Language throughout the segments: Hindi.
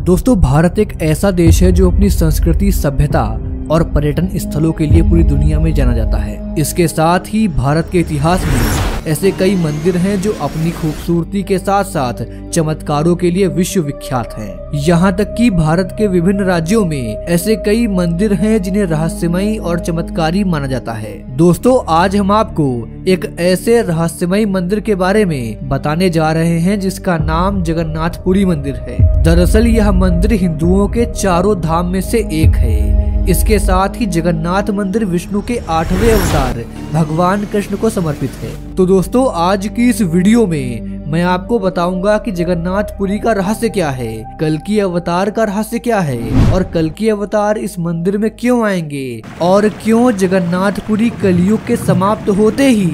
दोस्तों, भारत एक ऐसा देश है जो अपनी संस्कृति, सभ्यता और पर्यटन स्थलों के लिए पूरी दुनिया में जाना जाता है। इसके साथ ही भारत के इतिहास में ऐसे कई मंदिर हैं जो अपनी खूबसूरती के साथ साथ चमत्कारों के लिए विश्व विख्यात हैं। यहाँ तक कि भारत के विभिन्न राज्यों में ऐसे कई मंदिर हैं जिन्हें रहस्यमयी और चमत्कारी माना जाता है। दोस्तों, आज हम आपको एक ऐसे रहस्यमयी मंदिर के बारे में बताने जा रहे हैं जिसका नाम जगन्नाथपुरी मंदिर है। दरअसल यह मंदिर हिंदुओं के चारों धाम में से एक है। इसके साथ ही जगन्नाथ मंदिर विष्णु के 8वें अवतार भगवान कृष्ण को समर्पित है। तो दोस्तों, आज की इस वीडियो में मैं आपको बताऊंगा कि जगन्नाथपुरी का रहस्य क्या है, कल्कि अवतार का रहस्य क्या है और कल्कि अवतार इस मंदिर में क्यों आएंगे और क्यों जगन्नाथपुरी कलयुग के समाप्त होते ही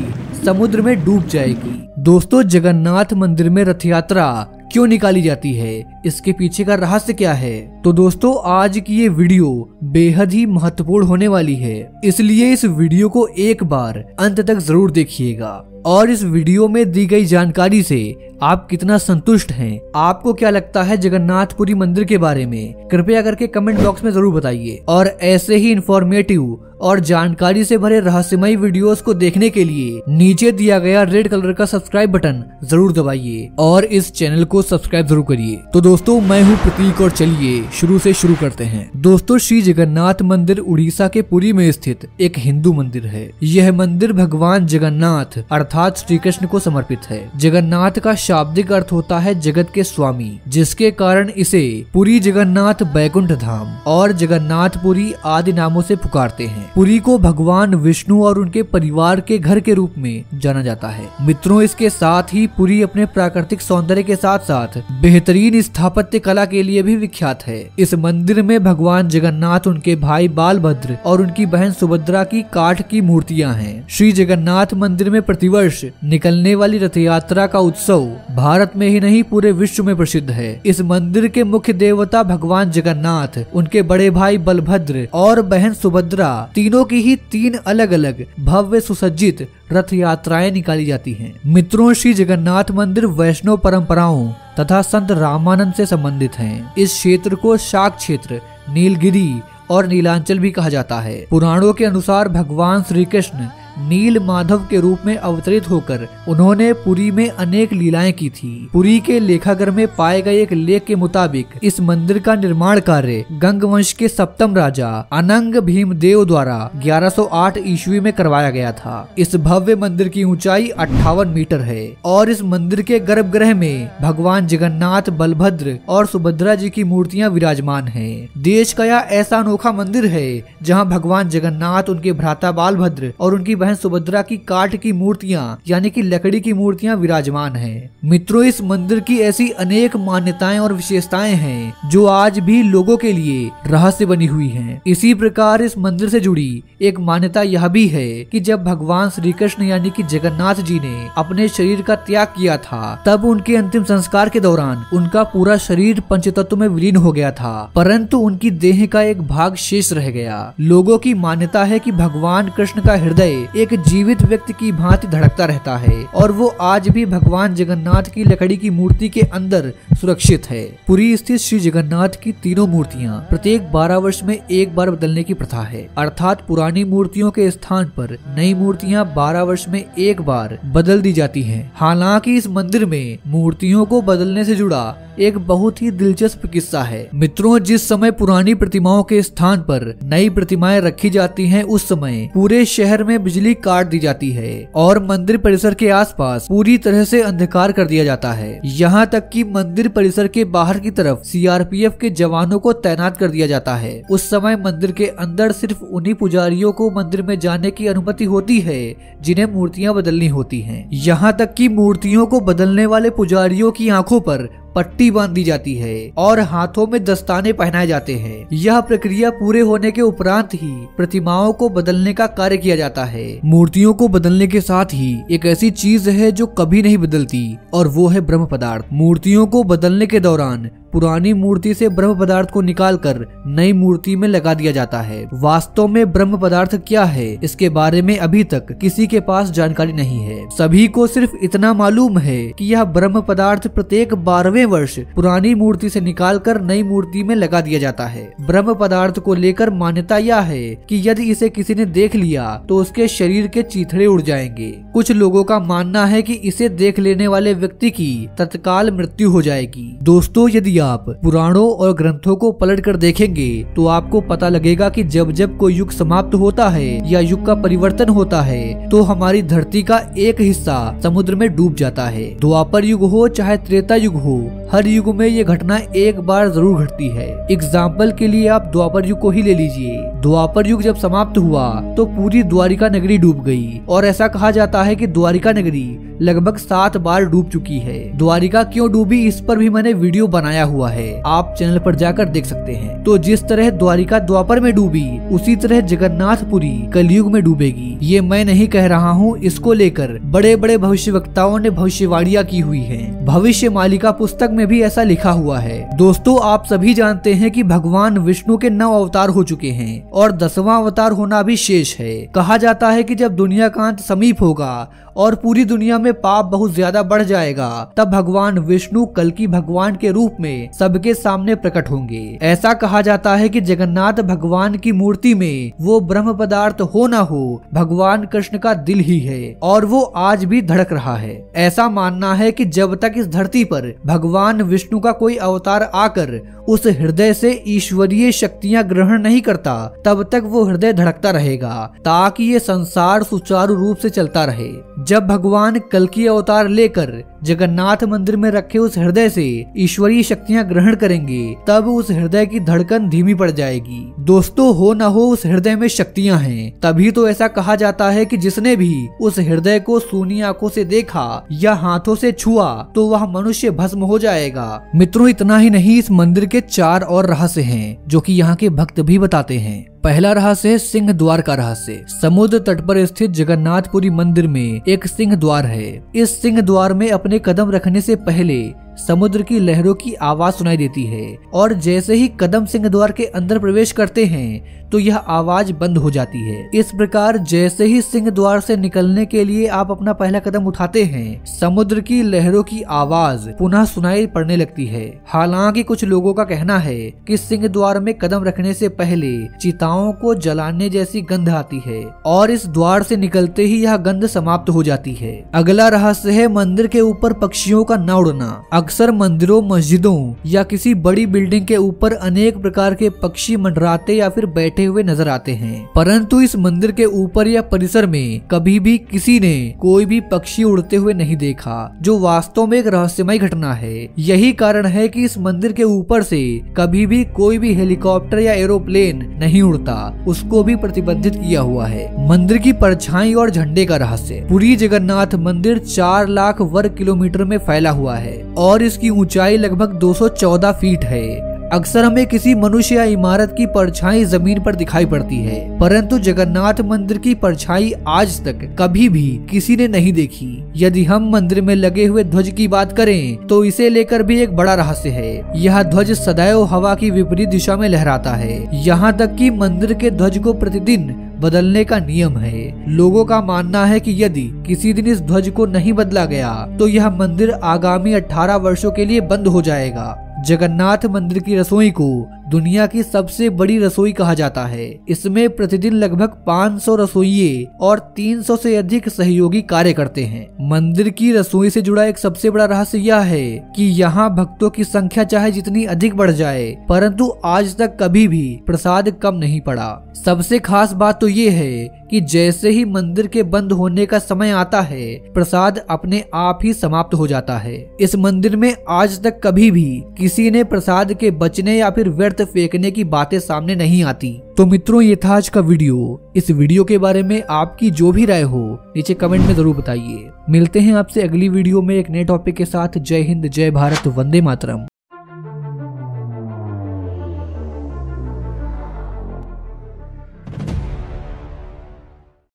समुद्र में डूब जाएगी। दोस्तों, जगन्नाथ मंदिर में रथ यात्रा क्यों निकाली जाती है, इसके पीछे का रहस्य क्या है। तो दोस्तों, आज की ये वीडियो बेहद ही महत्वपूर्ण होने वाली है, इसलिए इस वीडियो को एक बार अंत तक जरूर देखिएगा। और इस वीडियो में दी गई जानकारी से आप कितना संतुष्ट हैं, आपको क्या लगता है जगन्नाथपुरी मंदिर के बारे में, कृपया करके कमेंट बॉक्स में जरूर बताइए। और ऐसे ही इंफॉर्मेटिव और जानकारी से भरे रहस्यमयी वीडियोस को देखने के लिए नीचे दिया गया रेड कलर का सब्सक्राइब बटन जरूर दबाइए और इस चैनल को सब्सक्राइब जरूर करिए। तो दोस्तों, मैं हूँ प्रतीक और चलिए शुरू से शुरू करते हैं। दोस्तों, श्री जगन्नाथ मंदिर उड़ीसा के पुरी में स्थित एक हिंदू मंदिर है। यह मंदिर भगवान जगन्नाथ अर्थात श्री कृष्ण को समर्पित है। जगन्नाथ का शाब्दिक अर्थ होता है जगत के स्वामी, जिसके कारण इसे पुरी जगन्नाथ, बैकुंठ धाम और जगन्नाथपुरी आदि नामों से पुकारते हैं। पुरी को भगवान विष्णु और उनके परिवार के घर के रूप में जाना जाता है। मित्रों, इसके साथ ही पुरी अपने प्राकृतिक सौंदर्य के साथ साथ बेहतरीन स्थापत्य कला के लिए भी विख्यात है। इस मंदिर में भगवान जगन्नाथ, उनके भाई बालभद्र और उनकी बहन सुभद्रा की काठ की मूर्तियां हैं। श्री जगन्नाथ मंदिर में प्रतिवर्ष निकलने वाली रथ यात्रा का उत्सव भारत में ही नहीं पूरे विश्व में प्रसिद्ध है। इस मंदिर के मुख्य देवता भगवान जगन्नाथ, उनके बड़े भाई बलभद्र और बहन सुभद्रा, तीनों की ही 3 अलग अलग भव्य सुसज्जित रथ यात्राएं निकाली जाती हैं। मित्रों, श्री जगन्नाथ मंदिर वैष्णव परंपराओं तथा संत रामानंद से संबंधित हैं। इस क्षेत्र को शाक क्षेत्र, नीलगिरी और नीलांचल भी कहा जाता है। पुराणों के अनुसार भगवान श्री कृष्ण नील माधव के रूप में अवतरित होकर उन्होंने पुरी में अनेक लीलाएं की थी। पुरी के लेखागर में पाए गए एक लेख के मुताबिक इस मंदिर का निर्माण कार्य गंग वंश के 7वें राजा अनंग भीमदेव द्वारा 1108 ईस्वी में करवाया गया था। इस भव्य मंदिर की ऊंचाई 58 मीटर है और इस मंदिर के गर्भगृह में भगवान जगन्नाथ, बलभद्र और सुभद्रा जी की मूर्तियां विराजमान हैं। देश का यह ऐसा अनोखा मंदिर है जहां भगवान जगन्नाथ, उनके भ्राता बालभद्र और उनकी बहन सुभद्रा की काठ की मूर्तियां यानी कि लकड़ी की मूर्तियां विराजमान हैं। मित्रों, इस मंदिर की ऐसी अनेक मान्यताएं और विशेषताएं हैं जो आज भी लोगों के लिए रहस्य बनी हुई हैं। इसी प्रकार इस मंदिर से जुड़ी एक मान्यता यह भी है कि जब भगवान श्री कृष्ण यानी कि जगन्नाथ जी ने अपने शरीर का त्याग किया था, तब उनके अंतिम संस्कार के दौरान उनका पूरा शरीर पंचतत्व में विलीन हो गया था, परंतु उनकी देह का एक भाग शेष रह गया। लोगों की मान्यता है कि भगवान कृष्ण का हृदय एक जीवित व्यक्ति की भांति धड़कता रहता है और वो आज भी भगवान जगन्नाथ की लकड़ी की मूर्ति के अंदर सुरक्षित है। पुरी स्थित श्री जगन्नाथ की तीनों मूर्तियां प्रत्येक 12 वर्ष में एक बार बदलने की प्रथा है, अर्थात पुरानी मूर्तियों के स्थान पर नई मूर्तियां 12 वर्ष में एक बार बदल दी जाती हैं। हालांकि इस मंदिर में मूर्तियों को बदलने से जुड़ा एक बहुत ही दिलचस्प किस्सा है। मित्रों, जिस समय पुरानी प्रतिमाओं के स्थान पर नई प्रतिमाएं रखी जाती हैं, उस समय पूरे शहर में बिजली काट दी जाती है और मंदिर परिसर के आसपास पूरी तरह से अंधकार कर दिया जाता है। यहाँ तक कि मंदिर परिसर के बाहर की तरफ सीआरपीएफ के जवानों को तैनात कर दिया जाता है। उस समय मंदिर के अंदर सिर्फ उन्हीं पुजारियों को मंदिर में जाने की अनुमति होती है जिन्हें मूर्तियां बदलनी होती हैं। यहाँ तक कि मूर्तियों को बदलने वाले पुजारियों की आंखों पर पट्टी बांध दी जाती है और हाथों में दस्ताने पहनाए जाते हैं। यह प्रक्रिया पूरे होने के उपरांत ही प्रतिमाओं को बदलने का कार्य किया जाता है। मूर्तियों को बदलने के साथ ही एक ऐसी चीज है जो कभी नहीं बदलती और वो है ब्रह्म पदार्थ। मूर्तियों को बदलने के दौरान पुरानी मूर्ति से ब्रह्म पदार्थ को निकालकर नई मूर्ति में लगा दिया जाता है। वास्तव में ब्रह्म पदार्थ क्या है, इसके बारे में अभी तक किसी के पास जानकारी नहीं है। सभी को सिर्फ इतना मालूम है कि यह ब्रह्म पदार्थ प्रत्येक 12वें वर्ष पुरानी मूर्ति से निकालकर नई मूर्ति में लगा दिया जाता है। ब्रह्म पदार्थ को लेकर मान्यता यह है कि यदि इसे किसी ने देख लिया तो उसके शरीर के चीथड़े उड़ जाएंगे। कुछ लोगों का मानना है कि इसे देख लेने वाले व्यक्ति की तत्काल मृत्यु हो जाएगी। दोस्तों, यदि आप पुराणों और ग्रंथों को पलट कर देखेंगे तो आपको पता लगेगा कि जब जब कोई युग समाप्त होता है या युग का परिवर्तन होता है तो हमारी धरती का एक हिस्सा समुद्र में डूब जाता है। द्वापर युग हो चाहे त्रेता युग हो, हर युग में ये घटना एक बार जरूर घटती है। एग्जाम्पल के लिए आप द्वापर युग को ही ले लीजिए। द्वापर युग जब समाप्त हुआ तो पूरी द्वारिका नगरी डूब गई और ऐसा कहा जाता है कि द्वारिका नगरी लगभग 7 बार डूब चुकी है। द्वारिका क्यों डूबी, इस पर भी मैंने वीडियो बनाया हुआ है, आप चैनल पर जाकर देख सकते हैं। तो जिस तरह द्वारिका द्वापर में डूबी, उसी तरह जगन्नाथपुरी कलयुग में डूबेगी। ये मैं नहीं कह रहा हूँ, इसको लेकर बड़े बड़े भविष्यवक्ताओं ने भविष्यवाणियां की हुई हैं। भविष्य मालिका पुस्तक में भी ऐसा लिखा हुआ है। दोस्तों, आप सभी जानते हैं कि भगवान विष्णु के 9 अवतार हो चुके हैं और 10वां अवतार होना भी शेष है। कहा जाता है कि जब दुनिया का अंत समीप होगा और पूरी दुनिया में पाप बहुत ज्यादा बढ़ जाएगा, तब भगवान विष्णु कल्कि भगवान के रूप में सबके सामने प्रकट होंगे। ऐसा कहा जाता है कि जगन्नाथ भगवान की मूर्ति में वो ब्रह्म पदार्थ हो ना हो, भगवान कृष्ण का दिल ही है और वो आज भी धड़क रहा है। ऐसा मानना है कि जब तक इस धरती पर भगवान विष्णु का कोई अवतार आकर उस हृदय से ईश्वरीय शक्तियां ग्रहण नहीं करता, तब तक वो हृदय धड़कता रहेगा ताकि ये संसार सुचारू रूप से चलता रहे। जब भगवान कल्कि अवतार लेकर जगन्नाथ मंदिर में रखे उस हृदय से ईश्वरीय शक्तियां ग्रहण करेंगे, तब उस हृदय की धड़कन धीमी पड़ जाएगी। दोस्तों, हो न हो उस हृदय में शक्तियां हैं, तभी तो ऐसा कहा जाता है कि जिसने भी उस हृदय को सूनी आंखों से देखा या हाथों से छुआ तो वह मनुष्य भस्म हो जाएगा। मित्रों, इतना ही नहीं, इस मंदिर के 4 और रहस्य हैं जो कि यहाँ के भक्त भी बताते हैं। पहला रहस्य है सिंह द्वार का रहस्य। समुद्र तट पर स्थित जगन्नाथपुरी मंदिर में एक सिंह द्वार है। इस सिंह द्वार में अपने कदम रखने से पहले समुद्र की लहरों की आवाज सुनाई देती है और जैसे ही कदम सिंह द्वार के अंदर प्रवेश करते हैं तो यह आवाज बंद हो जाती है। इस प्रकार जैसे ही सिंह द्वार से निकलने के लिए आप अपना पहला कदम उठाते हैं, समुद्र की लहरों की आवाज पुनः सुनाई पड़ने लगती है। हालांकि कुछ लोगों का कहना है कि सिंह द्वार में कदम रखने से पहले चिताओं को जलाने जैसी गंध आती है और इस द्वार से निकलते ही यह गंध समाप्त हो जाती है। अगला रहस्य है मंदिर के ऊपर पक्षियों का न उड़ना। अक्सर मंदिरों, मस्जिदों या किसी बड़ी बिल्डिंग के ऊपर अनेक प्रकार के पक्षी मंडराते या फिर बैठे हुए नजर आते हैं, परंतु इस मंदिर के ऊपर या परिसर में कभी भी किसी ने कोई भी पक्षी उड़ते हुए नहीं देखा, जो वास्तव में एक रहस्यमय घटना है। यही कारण है कि इस मंदिर के ऊपर से कभी भी कोई भी हेलीकॉप्टर या एरोप्लेन नहीं उड़ता, उसको भी प्रतिबंधित किया हुआ है। मंदिर की परछाई और झंडे का रहस्य। पुरी जगन्नाथ मंदिर 4 लाख वर्ग किलोमीटर में फैला हुआ है और इसकी ऊंचाई लगभग 214 फीट है। अक्सर हमें किसी मनुष्य या इमारत की परछाई जमीन पर दिखाई पड़ती है, परंतु जगन्नाथ मंदिर की परछाई आज तक कभी भी किसी ने नहीं देखी। यदि हम मंदिर में लगे हुए ध्वज की बात करें तो इसे लेकर भी एक बड़ा रहस्य है। यह ध्वज सदैव हवा की विपरीत दिशा में लहराता है, यहाँ तक कि मंदिर के ध्वज को प्रतिदिन बदलने का नियम है। लोगों का मानना है कि यदि किसी दिन इस ध्वज को नहीं बदला गया तो यह मंदिर आगामी 18 वर्षों के लिए बंद हो जाएगा। जगन्नाथ मंदिर की रसोई को दुनिया की सबसे बड़ी रसोई कहा जाता है। इसमें प्रतिदिन लगभग 500 रसोइये और 300 से अधिक सहयोगी कार्य करते हैं। मंदिर की रसोई से जुड़ा एक सबसे बड़ा रहस्य यह है कि यहाँ भक्तों की संख्या चाहे जितनी अधिक बढ़ जाए, परंतु आज तक कभी भी प्रसाद कम नहीं पड़ा। सबसे खास बात तो ये है कि जैसे ही मंदिर के बंद होने का समय आता है, प्रसाद अपने आप ही समाप्त हो जाता है। इस मंदिर में आज तक कभी भी किसी ने प्रसाद के बचने या फिर व्यर्थ फेंकने की बातें सामने नहीं आती। तो मित्रों, ये था आज का वीडियो। इस वीडियो के बारे में आपकी जो भी राय हो नीचे कमेंट में जरूर बताइए। मिलते हैं आपसे अगली वीडियो में एक नए टॉपिक के साथ। जय हिंद, जय भारत, वंदे मातरम।